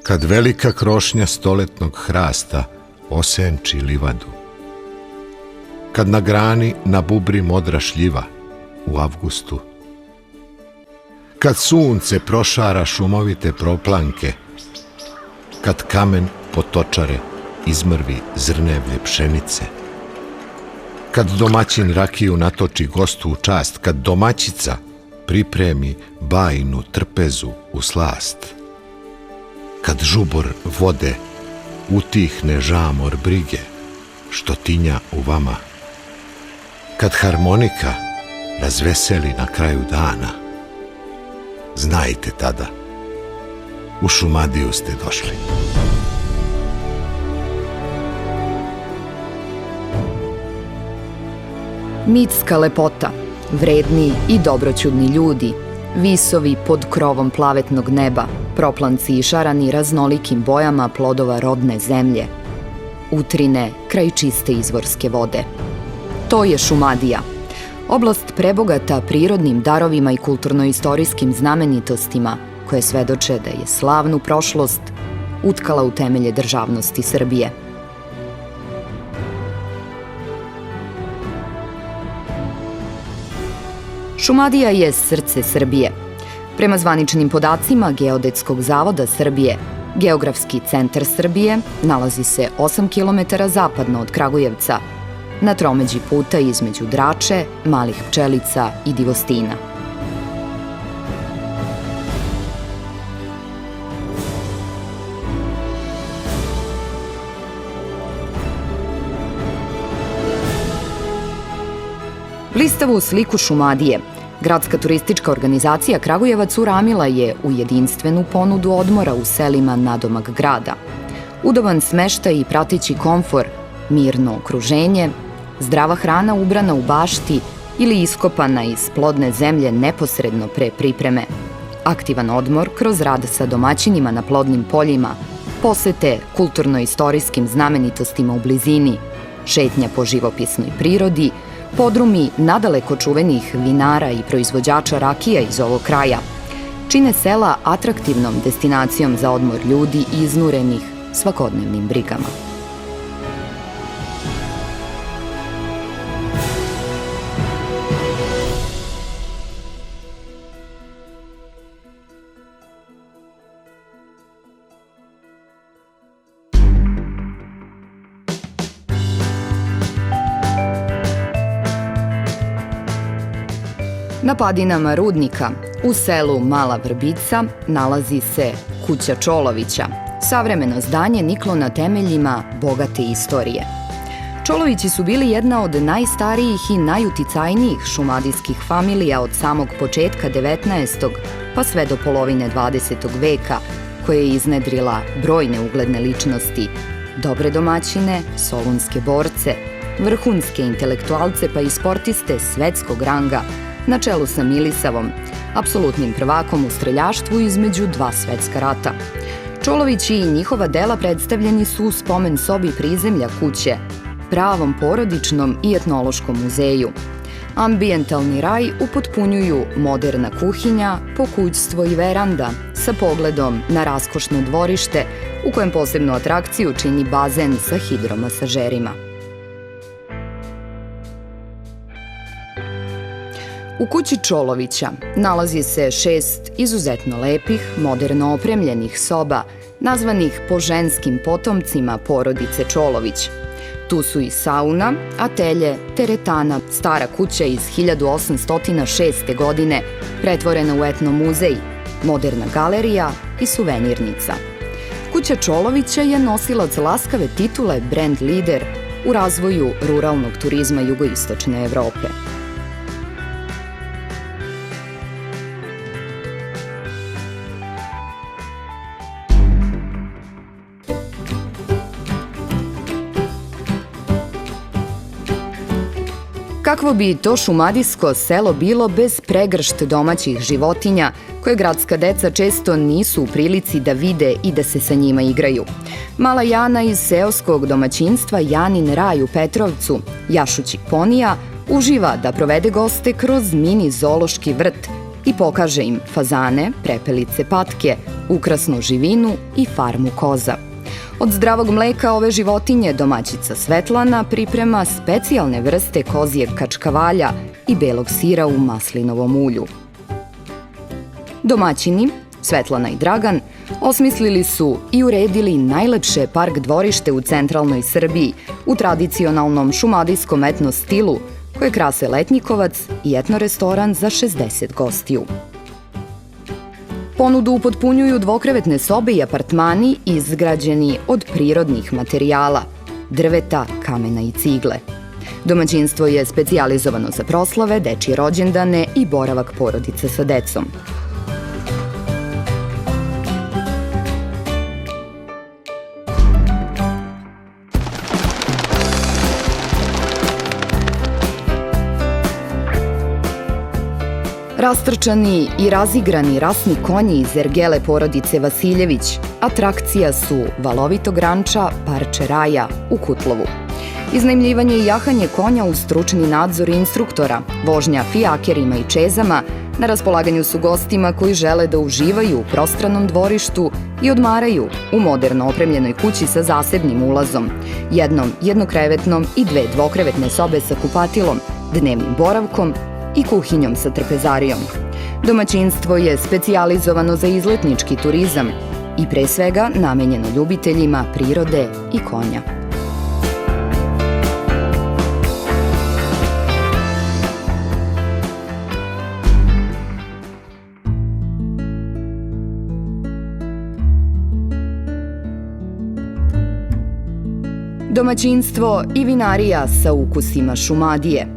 kad velika krošnja stoletnog hrasta osenči livadu, kad na grani nabubri modra šljiva u avgustu, kad sunce prošara šumovite proplanke, kad kamen potočare izmrvi zrnevlje pšenice, kad domaćin rakiju natoči gostu u čast, kad domaćica pripremi bajnu trpezu u slast, kad žubor vode utihne žamor brige što tinja u vama, kad harmonika razveseli na kraju dana, znajte tada, u Šumadiju ste došli. Mitska lepota, vredni i dobroćudni ljudi, visovi pod krovom plavetnog neba, proplanci i šarani raznolikim bojama plodova rodne zemlje, utrine kraj čiste izvorske vode. To je Šumadija, oblast prebogata prirodnim darovima i kulturno-istorijskim znamenitostima, koje svedoče da je slavnu prošlost utkala u temelje državnosti Srbije. Šumadija je srce Srbije. Prema zvaničnim podacima Geodetskog zavoda Srbije, geografski centar Srbije nalazi se 8 km zapadno od Kragujevca, na tromeđi puta između Drače, Malih Pčelica i Divostina. Blistavu sliku Šumadije gradska turistička organizacija Kragujevac uramila je u jedinstvenu ponudu odmora u selima nadomak grada. Udoban smeštaj i prateći komfor, mirno okruženje, zdrava hrana ubrana u bašti ili iskopana iz plodne zemlje neposredno pre pripreme, aktivan odmor kroz rad sa domaćinima na plodnim poljima, posete kulturno-istorijskim znamenitostima u blizini, šetnja po živopisnoj prirodi, podrumi nadaleko čuvenih vinara i proizvođača rakija iz ovog kraja čine sela atraktivnom destinacijom za odmor ljudi iznurenih svakodnevnim brigama. Na padinama rudnika, u selu Mala Vrbica, nalazi se kuća Čolovića, savremeno zdanje niklo na temeljima bogate istorije. Čolovići su bili jedna od najstarijih i najuticajnijih šumadijskih familija od samog početka 19. pa sve do polovine 20. veka, koje je iznedrila brojne ugledne ličnosti, dobre domaćine, solunske borce, vrhunske intelektualce pa i sportiste svetskog ranga, na čelu sa Milisavom, apsolutnim prvakom u streljaštvu između dva svetska rata. Čolovići i njihova dela predstavljeni su u spomen sobi prizemlja kuće, pravom porodičnom i etnološkom muzeju. Ambijentalni raj upotpunjuju moderna kuhinja, pokućstvo i veranda sa pogledom na raskošno dvorište u kojem posebnu atrakciju čini bazen sa hidromasažerima. U kući Čolovića nalazi se 6 izuzetno lepih, moderno opremljenih soba, nazvanih po ženskim potomcima porodice Čolović. Tu su i sauna, atelje, teretana, stara kuća iz 1806. godine, pretvorena u etno muzej, moderna galerija i suvenirnica. Kuća Čolovića je nosilac laskave titule brand lider u razvoju ruralnog turizma jugoistočne Evrope. Kakvo bi to šumadijsko selo bilo bez pregršt domaćih životinja koje gradska deca često nisu u prilici da vide i da se sa njima igraju? Mala Jana iz seoskog domaćinstva Janin raj u Petrovcu, jašućih ponija, uživa da provede goste kroz mini zoološki vrt i pokaže im fazane, prepelice patke, ukrasnu živinu i farmu koza. Od zdravog mleka ove životinje domaćica Svetlana priprema specijalne vrste kozijeg kačkavalja i belog sira u maslinovom ulju. Domaćini, Svetlana i Dragan, osmislili su i uredili najlepše park dvorište u centralnoj Srbiji u tradicionalnom šumadijskom etno stilu koje krase letnjikovac i etno restoran za 60 gostiju. Ponudu upotpunjuju dvokrevetne sobe i apartmani izgrađeni od prirodnih materijala, drveta, kamena i cigle. Domaćinstvo je specijalizovano za proslave, dečije rođendane i boravak porodica sa decom. Rastrčani i razigrani rasni konji iz ergele porodice Vasiljević atrakcija su valovitog ranča Parče Raja u Kutlovu. Iznajmljivanje i jahanje konja uz stručni nadzor instruktora, vožnja fijakerima i čezama na raspolaganju su gostima koji žele da uživaju u prostranom dvorištu i odmaraju u moderno opremljenoj kući sa zasebnim ulazom, jednom jednokrevetnom i dve dvokrevetne sobe sa kupatilom, dnevnim boravkom i kuhinjom sa trpezarijom. Domaćinstvo je specijalizovano za izletnički turizam i pre svega namenjeno ljubiteljima prirode i konja. Domaćinstvo i vinarija sa ukusima Šumadije.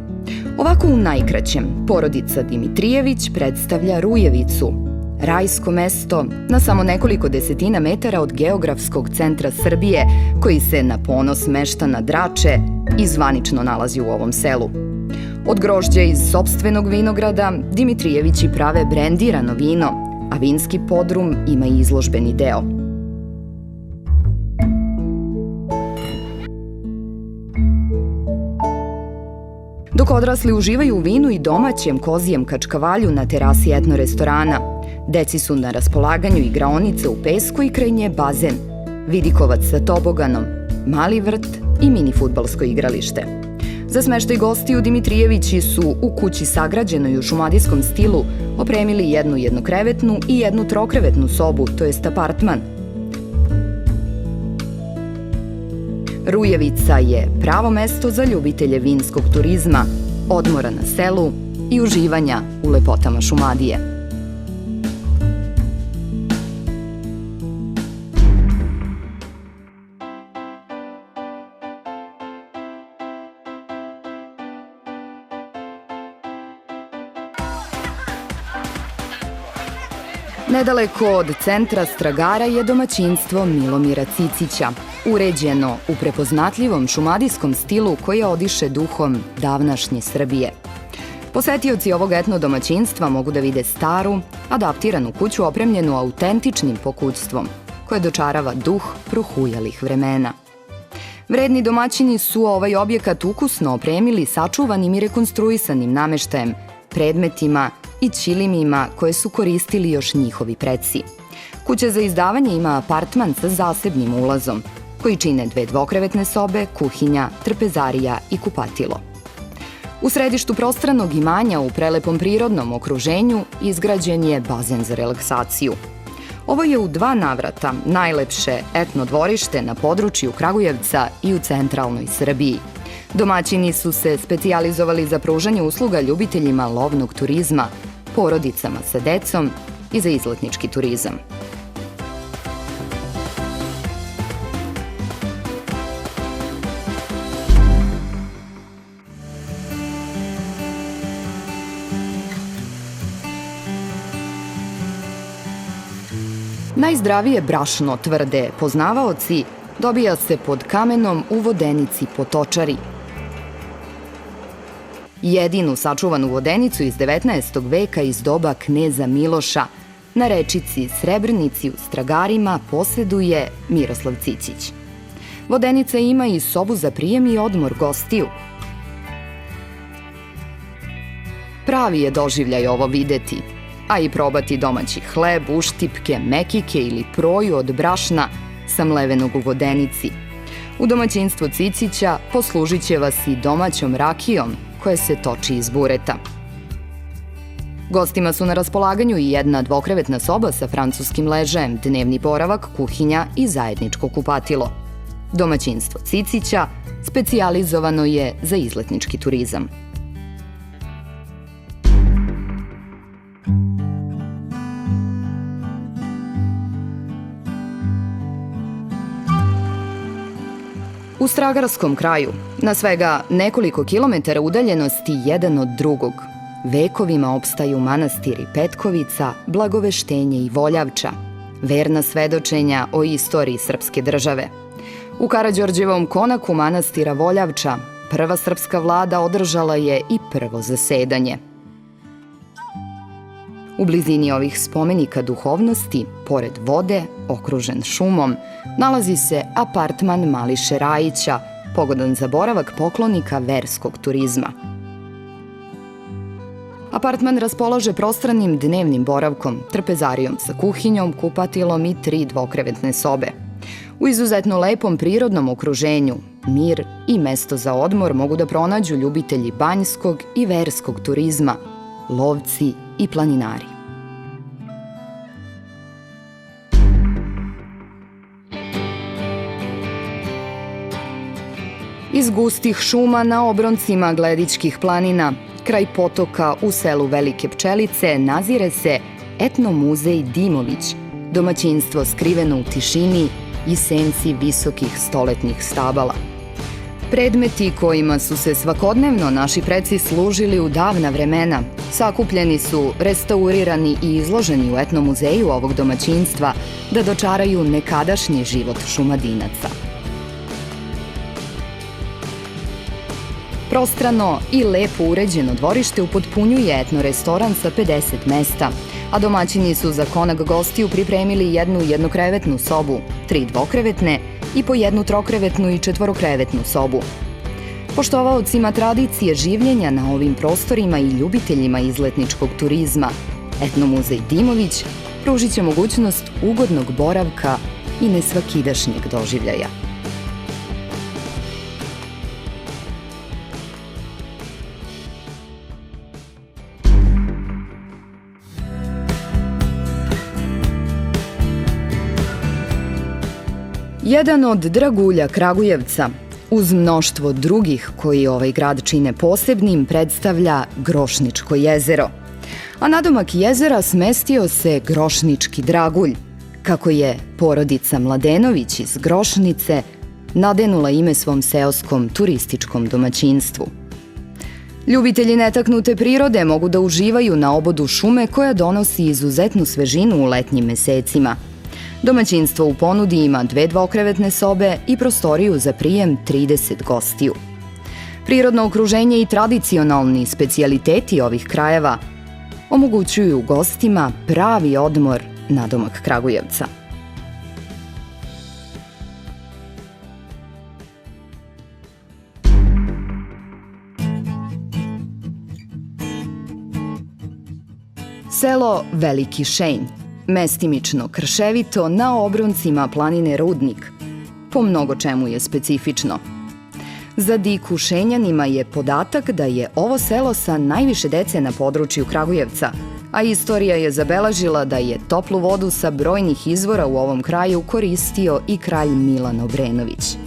Ovako u najkraćem, porodica Dimitrijević predstavlja Rujevicu, rajsko mesto na samo nekoliko desetina metara od geografskog centra Srbije, koji se na ponos meštana Drače i zvanično nalazi u ovom selu. Od grožđa iz sopstvenog vinograda Dimitrijevići prave brendirano vino, a vinski podrum ima i izložbeni deo. Dok odrasli uživaju u vinu i domaćem kozijem kačkavalju na terasi etno restorana, deci su na raspolaganju igraonice u pesku i kraj nje bazen, vidikovac sa toboganom, mali vrt i mini fudbalsko igralište. Za smeštaj gostiju Dimitrijevići su u kući sagrađenoj u šumadijskom stilu opremili jednu jednokrevetnu i jednu trokrevetnu sobu, to jest apartman. Rujevica je pravo mesto za ljubitelje vinskog turizma, odmora na selu i uživanja u lepotama Šumadije. Nedaleko od centra Stragara je domaćinstvo Milomira Cicića, uređeno u prepoznatljivom šumadijskom stilu koji odiše duhom davnašnje Srbije. Posetioci ovog etno domaćinstva mogu da vide staru, adaptiranu kuću opremljenu autentičnim pokućstvom, koje dočarava duh prohujalih vremena. Vredni domaćini su ovaj objekat ukusno opremili sačuvanim i rekonstruisanim nameštajem, predmetima i ćilimima koje su koristili još njihovi preci. Kuća za izdavanje ima apartman sa zasebnim ulazom, koji čine dve dvokrevetne sobe, kuhinja, trpezarija i kupatilo. U središtu prostranog imanja u prelepom prirodnom okruženju izgrađen je bazen za relaksaciju. Ovo je u 2 navrata najlepše etno dvorište na području Kragujevca i u centralnoj Srbiji. Domaćini su se specijalizovali za pružanje usluga ljubiteljima lovnog turizma, porodicama sa decom i za izletnički turizam. Najzdravije brašno, tvrde poznavaoci, dobija se pod kamenom u vodenici Potočari. Jedinu sačuvanu vodenicu iz 19. veka iz doba kneza Miloša na rečici Srebrnici u Stragarima poseduje Miroslav Cicić. Vodenica ima i sobu za prijem i odmor gostiju. Pravi je doživljaj ovo videti. a i probati domaći hleb, uštipke, mekike ili proju od brašna samlevenog u vodenici. U domaćinstvu Cicića poslužit će vas i domaćom rakijom koja se toči iz bureta. Gostima su na raspolaganju i jedna dvokrevetna soba sa francuskim ležajem, dnevni boravak, kuhinja i zajedničko kupatilo. Domaćinstvo Cicića specijalizovano je za izletnički turizam. U Stragarskom kraju, na svega nekoliko kilometara udaljenosti jedan od drugog, vekovima opstaju manastiri Petkovica, Blagoveštenje i Voljavča, verna svedočenja o istoriji srpske države. U Karađorđevom konaku manastira Voljavča prva srpska vlada održala je i prvo zasedanje. U blizini ovih spomenika duhovnosti, pored vode, okružen šumom, nalazi se apartman Mališe Rajića, pogodan za boravak poklonika verskog turizma. Apartman raspolaže prostranim dnevnim boravkom, trpezarijom sa kuhinjom, kupatilom i 3 dvokrevetne sobe. U izuzetno lepom prirodnom okruženju, mir i mesto za odmor mogu da pronađu ljubitelji banjskog i verskog turizma, lovci i planinari. Iz gustih šuma na obroncima Gledičkih planina, kraj potoka u selu Velike Pčelice, nazire se etnomuzej Dimović, domaćinstvo skriveno u tišini i senci visokih stoletnih stabala. Predmeti kojima su se svakodnevno naši preci služili u davna vremena sakupljeni su, restaurirani i izloženi u etnomuzeju ovog domaćinstva da dočaraju nekadašnji život Šumadinaca. Prostrano i lepo uređeno dvorište upotpunjuje etno-restoran sa 50 mesta, a domaćini su za konak gostiju pripremili jednu jednokrevetnu sobu, 3 dvokrevetne i po 1 trokrevetnu i 4-krevetnu sobu. Poštovaocima tradicije življenja na ovim prostorima i ljubiteljima izletničkog turizma, etnomuzej Dimović pružit će mogućnost ugodnog boravka i nesvakidašnjeg doživljaja. Jedan od dragulja Kragujevca, uz mnoštvo drugih koji ovaj grad čine posebnim, predstavlja Grošničko jezero. A nadomak jezera smestio se Grošnički dragulj, kako je porodica Mladenović iz Grošnice nadenula ime svom seoskom turističkom domaćinstvu. Ljubitelji netaknute prirode mogu da uživaju na obodu šume koja donosi izuzetnu svežinu u letnjim mesecima. Domaćinstvo u ponudi ima 2 dvokrevetne sobe i prostoriju za prijem 30 gostiju. Prirodno okruženje i tradicionalni specijaliteti ovih krajeva omogućuju gostima pravi odmor nadomak Kragujevca. Selo Veliki Šenj, mestimično krševito na obroncima planine Rudnik, po mnogo čemu je specifično. Za diku Šenjanima je podatak da je ovo selo sa najviše dece na području Kragujevca, a istorija je zabeležila da je toplu vodu sa brojnih izvora u ovom kraju koristio i kralj Milan Obrenović.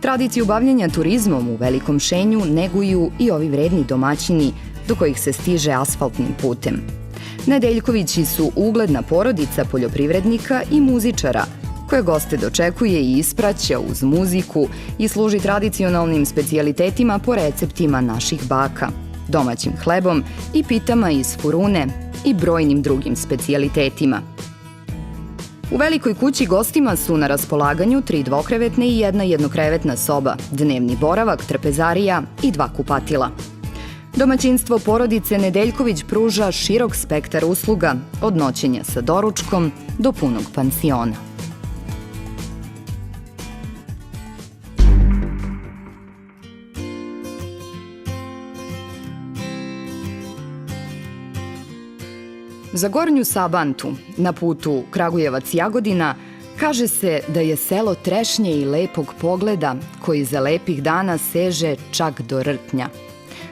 Tradiciju bavljenja turizmom u Velikom Šenju neguju i ovi vredni domaćini do kojih se stiže asfaltnim putem. Nedeljkovići su ugledna porodica poljoprivrednika i muzičara, koje goste dočekuje i ispraća uz muziku i služi tradicionalnim specijalitetima po receptima naših baka, domaćim hlebom i pitama iz furune i brojnim drugim specijalitetima. U velikoj kući gostima su na raspolaganju 3 dvokrevetne i 1 jednokrevetna soba, dnevni boravak, trpezarija i 2 kupatila. Domaćinstvo porodice Nedeljković pruža širok spektar usluga, od noćenja sa doručkom do punog pansiona. Za Gornju Sabantu, na putu Kragujevac-Jagodina, kaže se da je selo trešnje i lepog pogleda koji za lepih dana seže čak do Rtnja.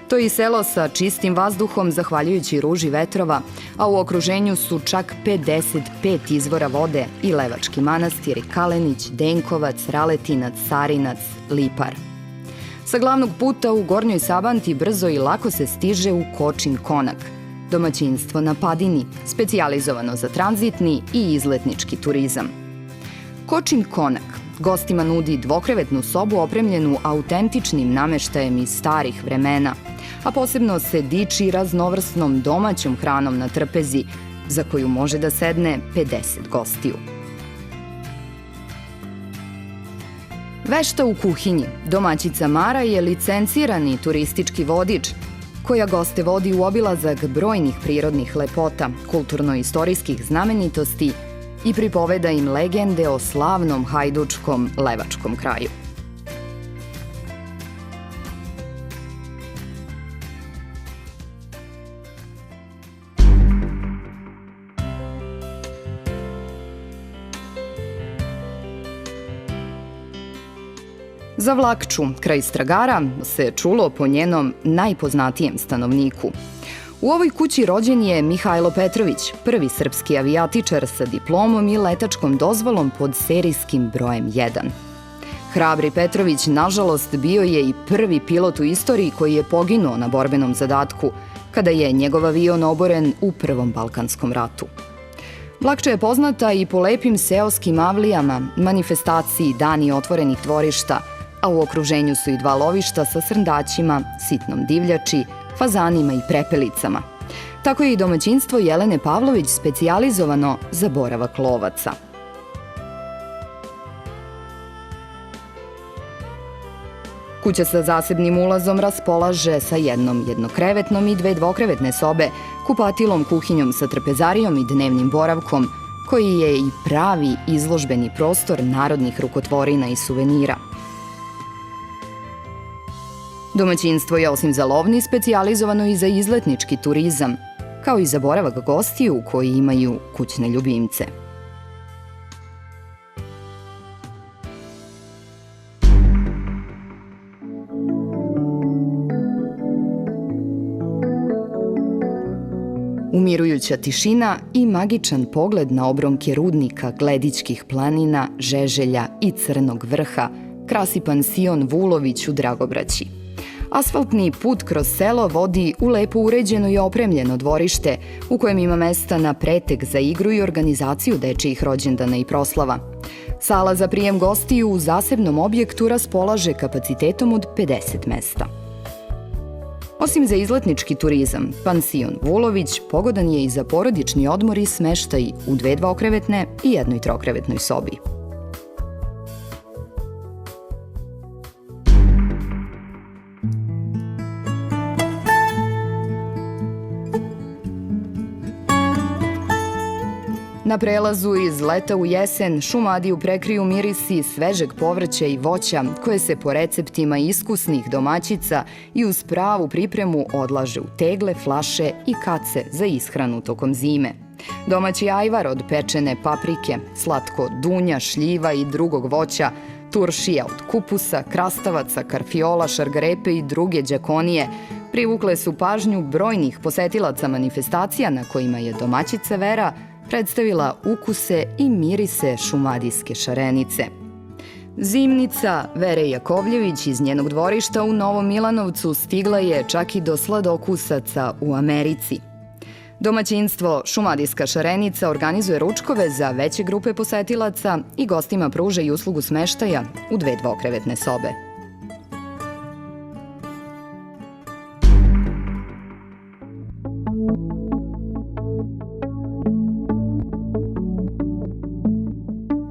To je i selo sa čistim vazduhom zahvaljujući ruži vetrova, a u okruženju su čak 55 izvora vode i Levački manastir, Kalenić, Denkovac, Raletinac, Sarinac, Lipar. Sa glavnog puta u Gornjoj Sabanti brzo i lako se stiže u Kočin Konak, domaćinstvo na Padini, specijalizovano za tranzitni i izletnički turizam. Kočin Konak gostima nudi dvokrevetnu sobu opremljenu autentičnim nameštajem iz starih vremena, a posebno se diči raznovrsnom domaćom hranom na trpezi, za koju može da sedne 50 gostiju. Vešta u kuhinji, domaćica Mara je licencirani turistički vodič koja goste vodi u obilazak brojnih prirodnih lepota, kulturno-istorijskih znamenitosti i pripoveda im legende o slavnom hajdučkom levačkom kraju. Za Vlakču, kraj Stragara, se čulo po njenom najpoznatijem stanovniku. U ovoj kući rođen je Mihajlo Petrović, prvi srpski avijatičar sa diplomom i letačkom dozvolom pod serijskim brojem 1. Hrabri Petrović, nažalost, bio je i prvi pilot u istoriji koji je poginuo na borbenom zadatku, kada je njegov avion oboren u Prvom Balkanskom ratu. Vlakča je poznata i po lepim seoskim avlijama, manifestaciji Dani otvorenih dvorišta, a u okruženju su i 2 lovišta sa srndaćima, sitnom divljači, fazanima i prepelicama. Tako je i domaćinstvo Jelene Pavlović specijalizovano za boravak lovaca. Kuća sa zasebnim ulazom raspolaže sa jednom jednokrevetnom i 2 dvokrevetne sobe, kupatilom, kuhinjom sa trpezarijom i dnevnim boravkom, koji je i pravi izložbeni prostor narodnih rukotvorina i suvenira. Domaćinstvo je osim za lovni specijalizovano i za izletnički turizam, kao i za boravak gostiju koji imaju kućne ljubimce. Umirujuća tišina i magičan pogled na obronke rudnika Gledićkih planina, Žeželja i Crnog vrha krasi pansion Vulović u Dragobraći. Asfaltni put kroz selo vodi u lepo uređeno i opremljeno dvorište u kojem ima mesta na pretek za igru i organizaciju dečijih rođendana i proslava. Sala za prijem gostiju u zasebnom objektu raspolaže kapacitetom od 50 mesta. Osim za izletnički turizam, pansion Vulović pogodan je i za porodični odmor i smeštaj u 2 dvokrevetne i 1 trokrevetnoj sobi. Na prelazu iz leta u jesen Šumadiju prekriju mirisi svežeg povrća i voća koje se po receptima iskusnih domaćica i uz pravu pripremu odlaže u tegle, flaše i kace za ishranu tokom zime. Domaći ajvar od pečene paprike, slatko dunja, šljiva i drugog voća, turšija od kupusa, krastavaca, karfiola, šargarepe i druge đakonije privukle su pažnju brojnih posetilaca manifestacija na kojima je domaćica Vera predstavila ukuse i mirise šumadijske šarenice. Zimnica Vere Jakovljević iz njenog dvorišta u Novom Milanovcu stigla je čak i do sladokusaca u Americi. Domaćinstvo Šumadijska šarenica organizuje ručkove za veće grupe posetilaca i gostima pruža i uslugu smeštaja u 2 dvokrevetne sobe.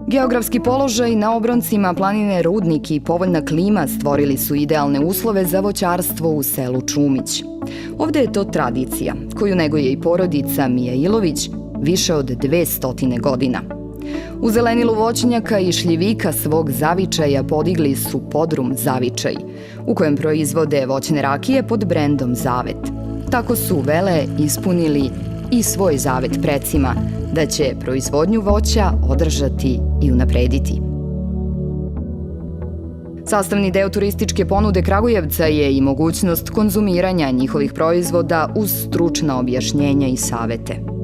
Geografski položaj na obroncima planine Rudnik i povoljna klima stvorili su idealne uslove za voćarstvo u selu Čumić. Ovde je to tradicija, koju neguje i porodica Mijailović više od 200 godina. U zelenilu voćnjaka i šljivika svog zavičaja podigli su podrum Zavičaj, u kojem proizvode voćne rakije pod brendom Zavet. Tako su Vele ispunili i svoj zavet precima da će proizvodnju voća održati i unaprediti. Sastavni deo turističke ponude Kragujevca je i mogućnost konzumiranja njihovih proizvoda uz stručna objašnjenja i savete.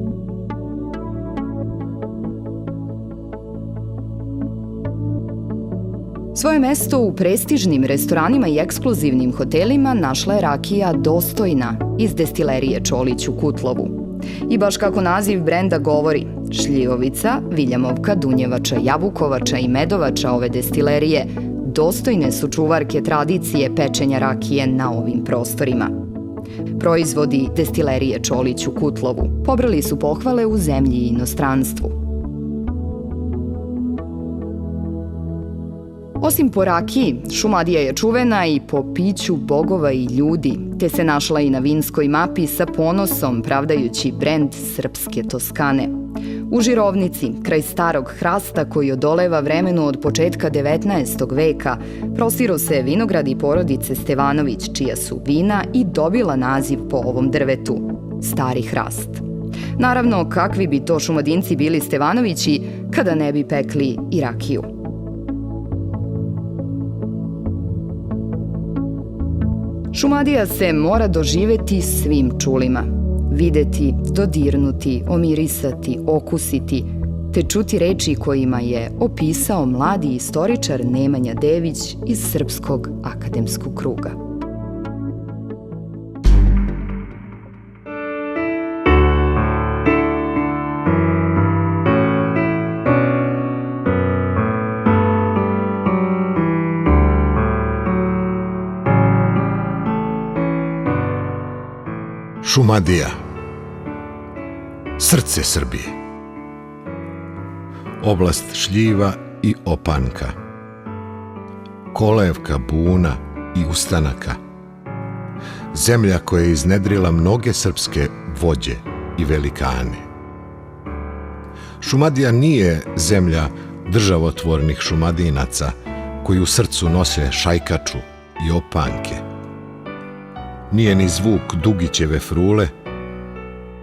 Svoje mesto u prestižnim restoranima i ekskluzivnim hotelima našla je rakija Dostojna iz destilerije Čolić u Kutlovu. I baš kako naziv brenda govori, šljivovica, viljamovka, dunjevača, jabukovača i medovača ove destilerije dostojne su čuvarke tradicije pečenja rakije na ovim prostorima. Proizvodi destilerije Čolić u Kutlovu pobrali su pohvale u zemlji i inostranstvu. Osim po rakiji, Šumadija je čuvena i po piću bogova i ljudi, te se našla i na vinskoj mapi sa ponosom pravdajući brend srpske Toskane. U Žirovnici, kraj starog hrasta koji odoleva vremenu od početka 19. veka, prostiru se vinogradi porodice Stevanović, čija su vina i dobila naziv po ovom drvetu – Stari hrast. Naravno, kakvi bi to Šumadinci bili Stevanovići kada ne bi pekli i rakiju. Šumadija se mora doživeti svim čulima. Videti, dodirnuti, omirisati, okusiti, te čuti reči kojima je opisao mladi istoričar Nemanja Dević iz Srpskog akademskog kruga. Šumadija, srce Srbije, oblast šljiva i opanka, kolevka buna i ustanaka, zemlja koja je iznedrila mnoge srpske vođe i velikane. Šumadija nije zemlja državotvornih Šumadinaca koji u srcu nose šajkaču i opanke. Nije ni zvuk Dugićeve frule,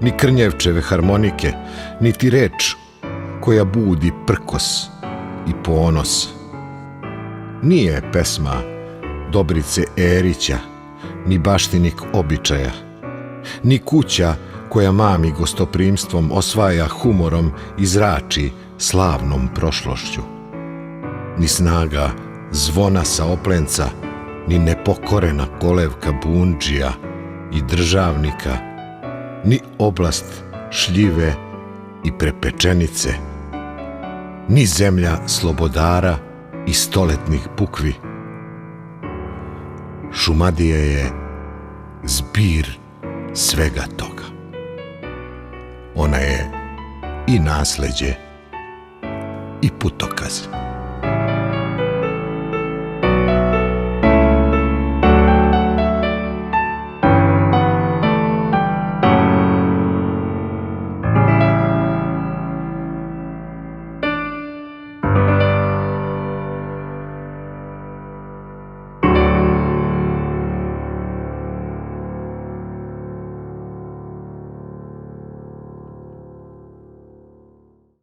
ni Krnjevčeve harmonike, niti reč koja budi prkos i ponos. Nije pesma Dobrice Erića, ni baštinik običaja, ni kuća koja mami gostoprimstvom osvaja humorom i zrači slavnom prošlošću, ni snaga zvona sa Oplenca, ni nepokorena kolevka bundžija i državnika, ni oblast šljive i prepečenice, ni zemlja slobodara i stoletnih bukvi. Šumadija je zbir svega toga. Ona je i nasleđe i putokaz.